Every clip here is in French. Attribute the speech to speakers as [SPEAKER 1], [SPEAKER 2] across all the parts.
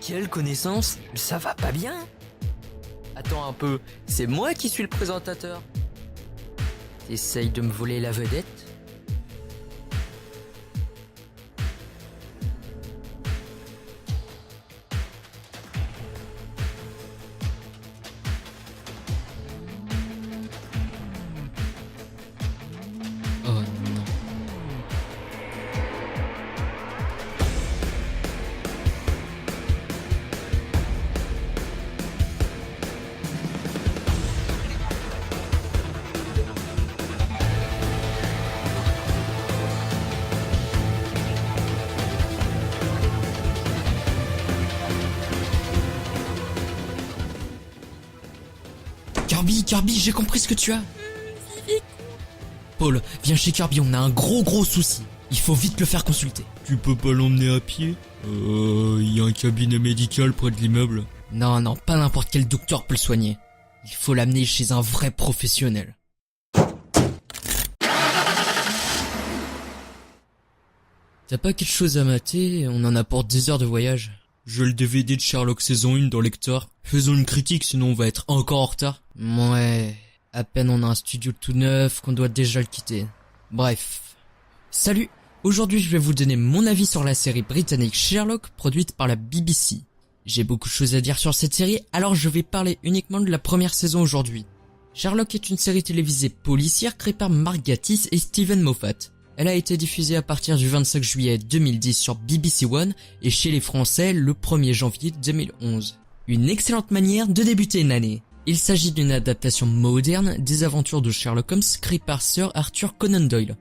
[SPEAKER 1] Quelle connaissance? Ça va pas bien? Attends un peu, c'est moi qui suis le présentateur. T'essayes de me voler la vedette?
[SPEAKER 2] Oh non. Kirby, j'ai compris ce que tu as. Paul, viens chez Kirby, on a un gros souci. Il faut vite le faire consulter.
[SPEAKER 3] Tu peux pas l'emmener à pied? Y a un cabinet médical près de l'immeuble.
[SPEAKER 2] Non, pas n'importe quel docteur peut le soigner. Il faut l'amener chez un vrai professionnel. T'as pas quelque chose à mater? On en a pour 10 heures de voyage.
[SPEAKER 3] J'ai le DVD de Sherlock saison 1 dans lecteur. Faisons une critique, sinon on va être encore en retard.
[SPEAKER 2] Ouais, à peine on a un studio tout neuf qu'on doit déjà le quitter. Bref. Salut, aujourd'hui je vais vous donner mon avis sur la série britannique Sherlock produite par la BBC. J'ai beaucoup de choses à dire sur cette série, alors je vais parler uniquement de la première saison aujourd'hui. Sherlock est une série télévisée policière créée par Mark Gatiss et Steven Moffat. Elle a été diffusée à partir du 25 juillet 2010 sur BBC One et chez les Français le 1er janvier 2011. Une excellente manière de débuter une année. Il s'agit d'une adaptation moderne des aventures de Sherlock Holmes créée par Sir Arthur Conan Doyle.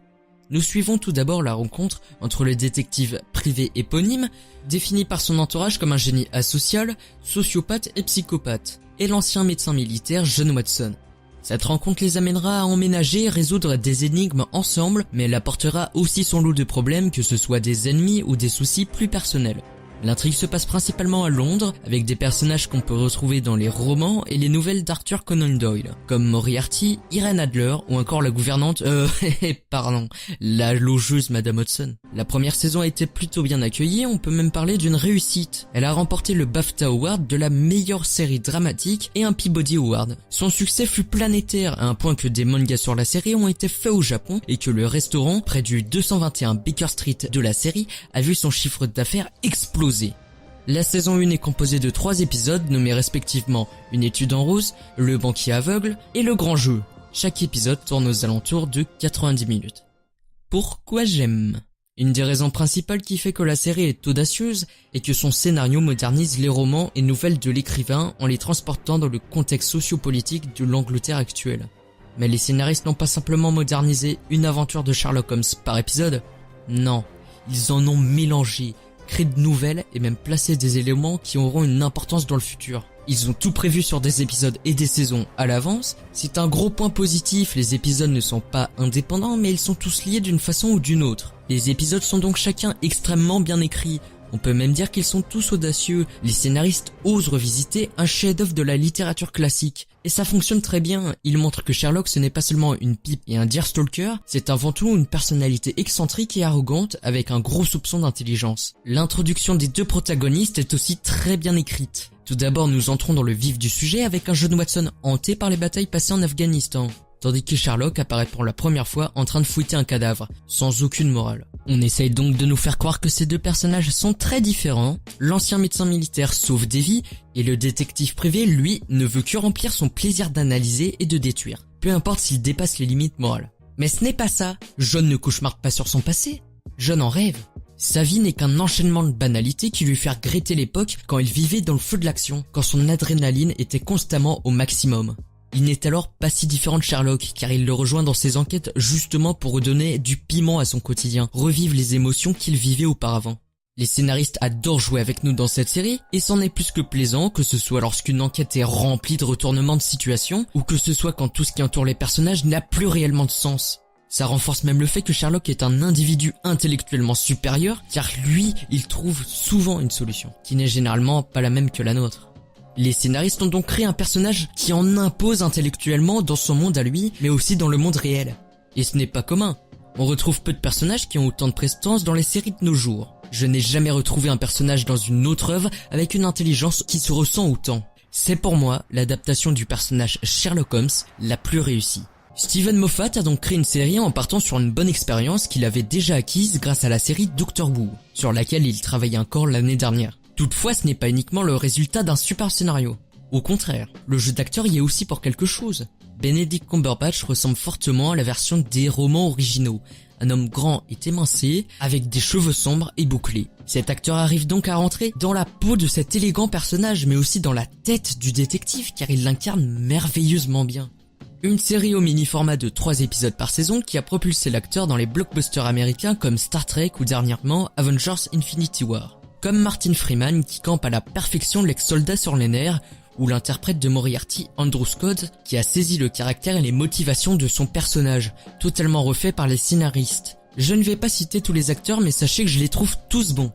[SPEAKER 2] Nous suivons tout d'abord la rencontre entre le détective privé éponyme, défini par son entourage comme un génie asocial, sociopathe et psychopathe, et l'ancien médecin militaire John Watson. Cette rencontre les amènera à emménager et résoudre des énigmes ensemble, mais elle apportera aussi son lot de problèmes, que ce soit des ennemis ou des soucis plus personnels. L'intrigue se passe principalement à Londres, avec des personnages qu'on peut retrouver dans les romans et les nouvelles d'Arthur Conan Doyle, comme Moriarty, Irene Adler ou encore la gouvernante, la logeuse Madame Hudson. La première saison a été plutôt bien accueillie, on peut même parler d'une réussite. Elle a remporté le BAFTA Award de la meilleure série dramatique et un Peabody Award. Son succès fut planétaire, à un point que des mangas sur la série ont été faits au Japon et que le restaurant, près du 221 Baker Street de la série, a vu son chiffre d'affaires exploser. La saison 1 est composée de 3 épisodes nommés respectivement Une étude en rose, Le banquier aveugle et Le grand jeu. Chaque épisode tourne aux alentours de 90 minutes. Pourquoi j'aime? Une des raisons principales qui fait que la série est audacieuse est que son scénario modernise les romans et nouvelles de l'écrivain en les transportant dans le contexte sociopolitique de l'Angleterre actuelle. Mais les scénaristes n'ont pas simplement modernisé une aventure de Sherlock Holmes par épisode. Non, ils en ont mélangé, créé de nouvelles et même placé des éléments qui auront une importance dans le futur. Ils ont tout prévu sur des épisodes et des saisons à l'avance. C'est un gros point positif, les épisodes ne sont pas indépendants mais ils sont tous liés d'une façon ou d'une autre. Les épisodes sont donc chacun extrêmement bien écrits. On peut même dire qu'ils sont tous audacieux. Les scénaristes osent revisiter un chef-d'œuvre de la littérature classique. Et ça fonctionne très bien. Ils montrent que Sherlock ce n'est pas seulement une pipe et un deer stalker, c'est avant tout une personnalité excentrique et arrogante avec un gros soupçon d'intelligence. L'introduction des deux protagonistes est aussi très bien écrite. Tout d'abord, nous entrons dans le vif du sujet avec un John Watson hanté par les batailles passées en Afghanistan, tandis que Sherlock apparaît pour la première fois en train de fouetter un cadavre, sans aucune morale. On essaye donc de nous faire croire que ces deux personnages sont très différents. L'ancien médecin militaire sauve des vies, et le détective privé, lui, ne veut que remplir son plaisir d'analyser et de détruire, peu importe s'il dépasse les limites morales. Mais ce n'est pas ça. John ne cauchemarde pas sur son passé. John en rêve. Sa vie n'est qu'un enchaînement de banalités qui lui fait regretter l'époque quand il vivait dans le feu de l'action, quand son adrénaline était constamment au maximum. Il n'est alors pas si différent de Sherlock, car il le rejoint dans ses enquêtes justement pour redonner du piment à son quotidien, revivre les émotions qu'il vivait auparavant. Les scénaristes adorent jouer avec nous dans cette série, et c'en est plus que plaisant, que ce soit lorsqu'une enquête est remplie de retournements de situation, ou que ce soit quand tout ce qui entoure les personnages n'a plus réellement de sens. Ça renforce même le fait que Sherlock est un individu intellectuellement supérieur, car lui, il trouve souvent une solution, qui n'est généralement pas la même que la nôtre. Les scénaristes ont donc créé un personnage qui en impose intellectuellement dans son monde à lui, mais aussi dans le monde réel. Et ce n'est pas commun. On retrouve peu de personnages qui ont autant de prestance dans les séries de nos jours. Je n'ai jamais retrouvé un personnage dans une autre œuvre avec une intelligence qui se ressent autant. C'est pour moi l'adaptation du personnage Sherlock Holmes la plus réussie. Steven Moffat a donc créé une série en partant sur une bonne expérience qu'il avait déjà acquise grâce à la série Doctor Who, sur laquelle il travaillait encore l'année dernière. Toutefois, ce n'est pas uniquement le résultat d'un super scénario. Au contraire, le jeu d'acteur y est aussi pour quelque chose. Benedict Cumberbatch ressemble fortement à la version des romans originaux, un homme grand et émincé, avec des cheveux sombres et bouclés. Cet acteur arrive donc à rentrer dans la peau de cet élégant personnage, mais aussi dans la tête du détective, car il l'incarne merveilleusement bien. Une série au mini-format de 3 épisodes par saison qui a propulsé l'acteur dans les blockbusters américains comme Star Trek ou dernièrement Avengers Infinity War. Comme Martin Freeman qui campe à la perfection l'ex-soldat sur les nerfs, ou l'interprète de Moriarty, Andrew Scott, qui a saisi le caractère et les motivations de son personnage, totalement refait par les scénaristes. Je ne vais pas citer tous les acteurs, mais sachez que je les trouve tous bons.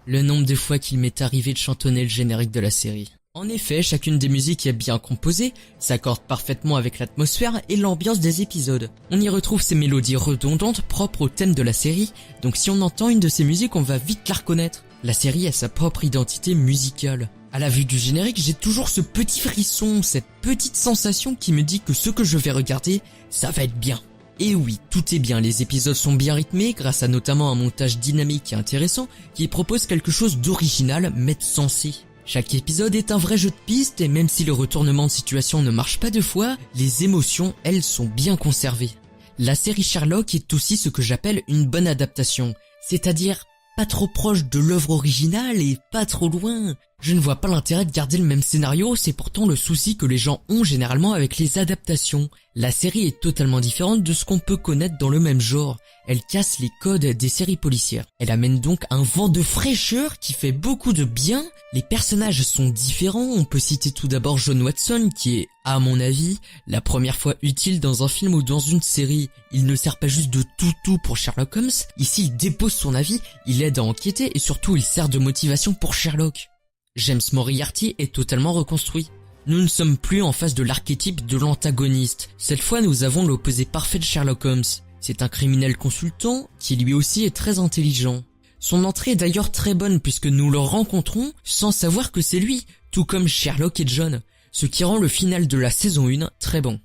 [SPEAKER 2] Le nombre de fois qu'il m'est arrivé de chantonner le générique de la série. En effet, chacune des musiques est bien composée, s'accorde parfaitement avec l'atmosphère et l'ambiance des épisodes. On y retrouve ces mélodies redondantes propres au thème de la série, donc si on entend une de ces musiques, on va vite la reconnaître. La série a sa propre identité musicale. À la vue du générique, j'ai toujours ce petit frisson, cette petite sensation qui me dit que ce que je vais regarder, ça va être bien. Et oui, tout est bien, les épisodes sont bien rythmés grâce à notamment un montage dynamique et intéressant qui propose quelque chose d'original mais de sensé. Chaque épisode est un vrai jeu de piste et même si le retournement de situation ne marche pas 2 fois, les émotions, elles, sont bien conservées. La série Sherlock est aussi ce que j'appelle une bonne adaptation, c'est-à-dire pas trop proche de l'œuvre originale et pas trop loin. Je ne vois pas l'intérêt de garder le même scénario, c'est pourtant le souci que les gens ont généralement avec les adaptations. La série est totalement différente de ce qu'on peut connaître dans le même genre. Elle casse les codes des séries policières. Elle amène donc un vent de fraîcheur qui fait beaucoup de bien. Les personnages sont différents, on peut citer tout d'abord John Watson qui est, à mon avis, la première fois utile dans un film ou dans une série. Il ne sert pas juste de toutou pour Sherlock Holmes, ici il dépose son avis, il aide à enquêter et surtout il sert de motivation pour Sherlock. James Moriarty est totalement reconstruit. Nous ne sommes plus en face de l'archétype de l'antagoniste. Cette fois nous avons l'opposé parfait de Sherlock Holmes. C'est un criminel consultant qui lui aussi est très intelligent. Son entrée est d'ailleurs très bonne puisque nous le rencontrons sans savoir que c'est lui, tout comme Sherlock et John, ce qui rend le final de la saison 1 très bon.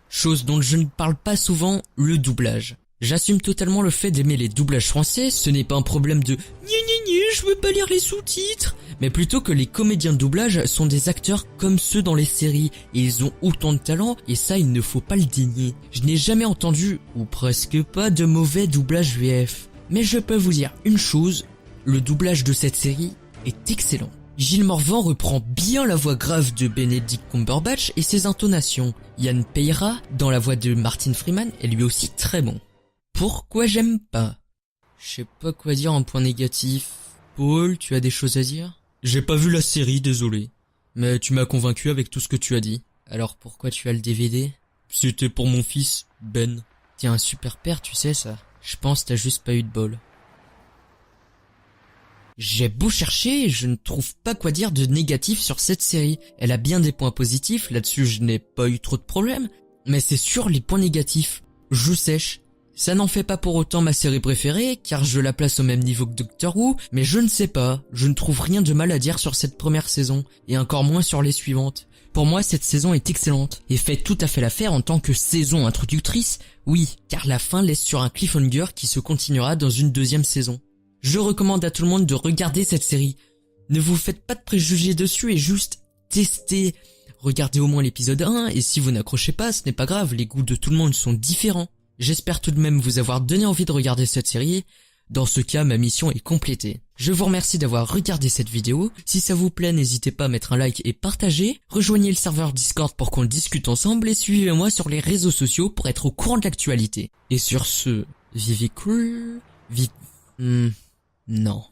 [SPEAKER 2] Chose dont je ne parle pas souvent, le doublage. J'assume totalement le fait d'aimer les doublages français, ce n'est pas un problème de « je veux pas lire les sous-titres », mais plutôt que les comédiens de doublage sont des acteurs comme ceux dans les séries, et ils ont autant de talent, et ça il ne faut pas le dénier. Je n'ai jamais entendu, ou presque pas, de mauvais doublage VF. Mais je peux vous dire une chose, le doublage de cette série est excellent. Gilles Morvan reprend bien la voix grave de Benedict Cumberbatch et ses intonations. Yann Pereira, dans la voix de Martin Freeman, est lui aussi très bon. Pourquoi j'aime pas? Je sais pas quoi dire en point négatif. Paul, tu as des choses à dire?
[SPEAKER 3] J'ai pas vu la série, désolé.
[SPEAKER 2] Mais tu m'as convaincu avec tout ce que tu as dit. Alors pourquoi tu as le DVD?
[SPEAKER 3] C'était pour mon fils, Ben.
[SPEAKER 2] T'es un super père, tu sais ça. Je pense que t'as juste pas eu de bol. J'ai beau chercher, je ne trouve pas quoi dire de négatif sur cette série. Elle a bien des points positifs, là-dessus je n'ai pas eu trop de problèmes. Mais c'est sur les points négatifs. Je sèche. Ça n'en fait pas pour autant ma série préférée, car je la place au même niveau que Doctor Who, mais je ne sais pas, je ne trouve rien de mal à dire sur cette première saison, et encore moins sur les suivantes. Pour moi, cette saison est excellente, et fait tout à fait l'affaire en tant que saison introductrice, oui, car la fin laisse sur un cliffhanger qui se continuera dans une 2e saison. Je recommande à tout le monde de regarder cette série. Ne vous faites pas de préjugés dessus et juste testez. Regardez au moins l'épisode 1, et si vous n'accrochez pas, ce n'est pas grave, les goûts de tout le monde sont différents. J'espère tout de même vous avoir donné envie de regarder cette série. Dans ce cas, ma mission est complétée. Je vous remercie d'avoir regardé cette vidéo. Si ça vous plaît, n'hésitez pas à mettre un like et partager. Rejoignez le serveur Discord pour qu'on discute ensemble et suivez-moi sur les réseaux sociaux pour être au courant de l'actualité. Et sur ce, vivez cool, non.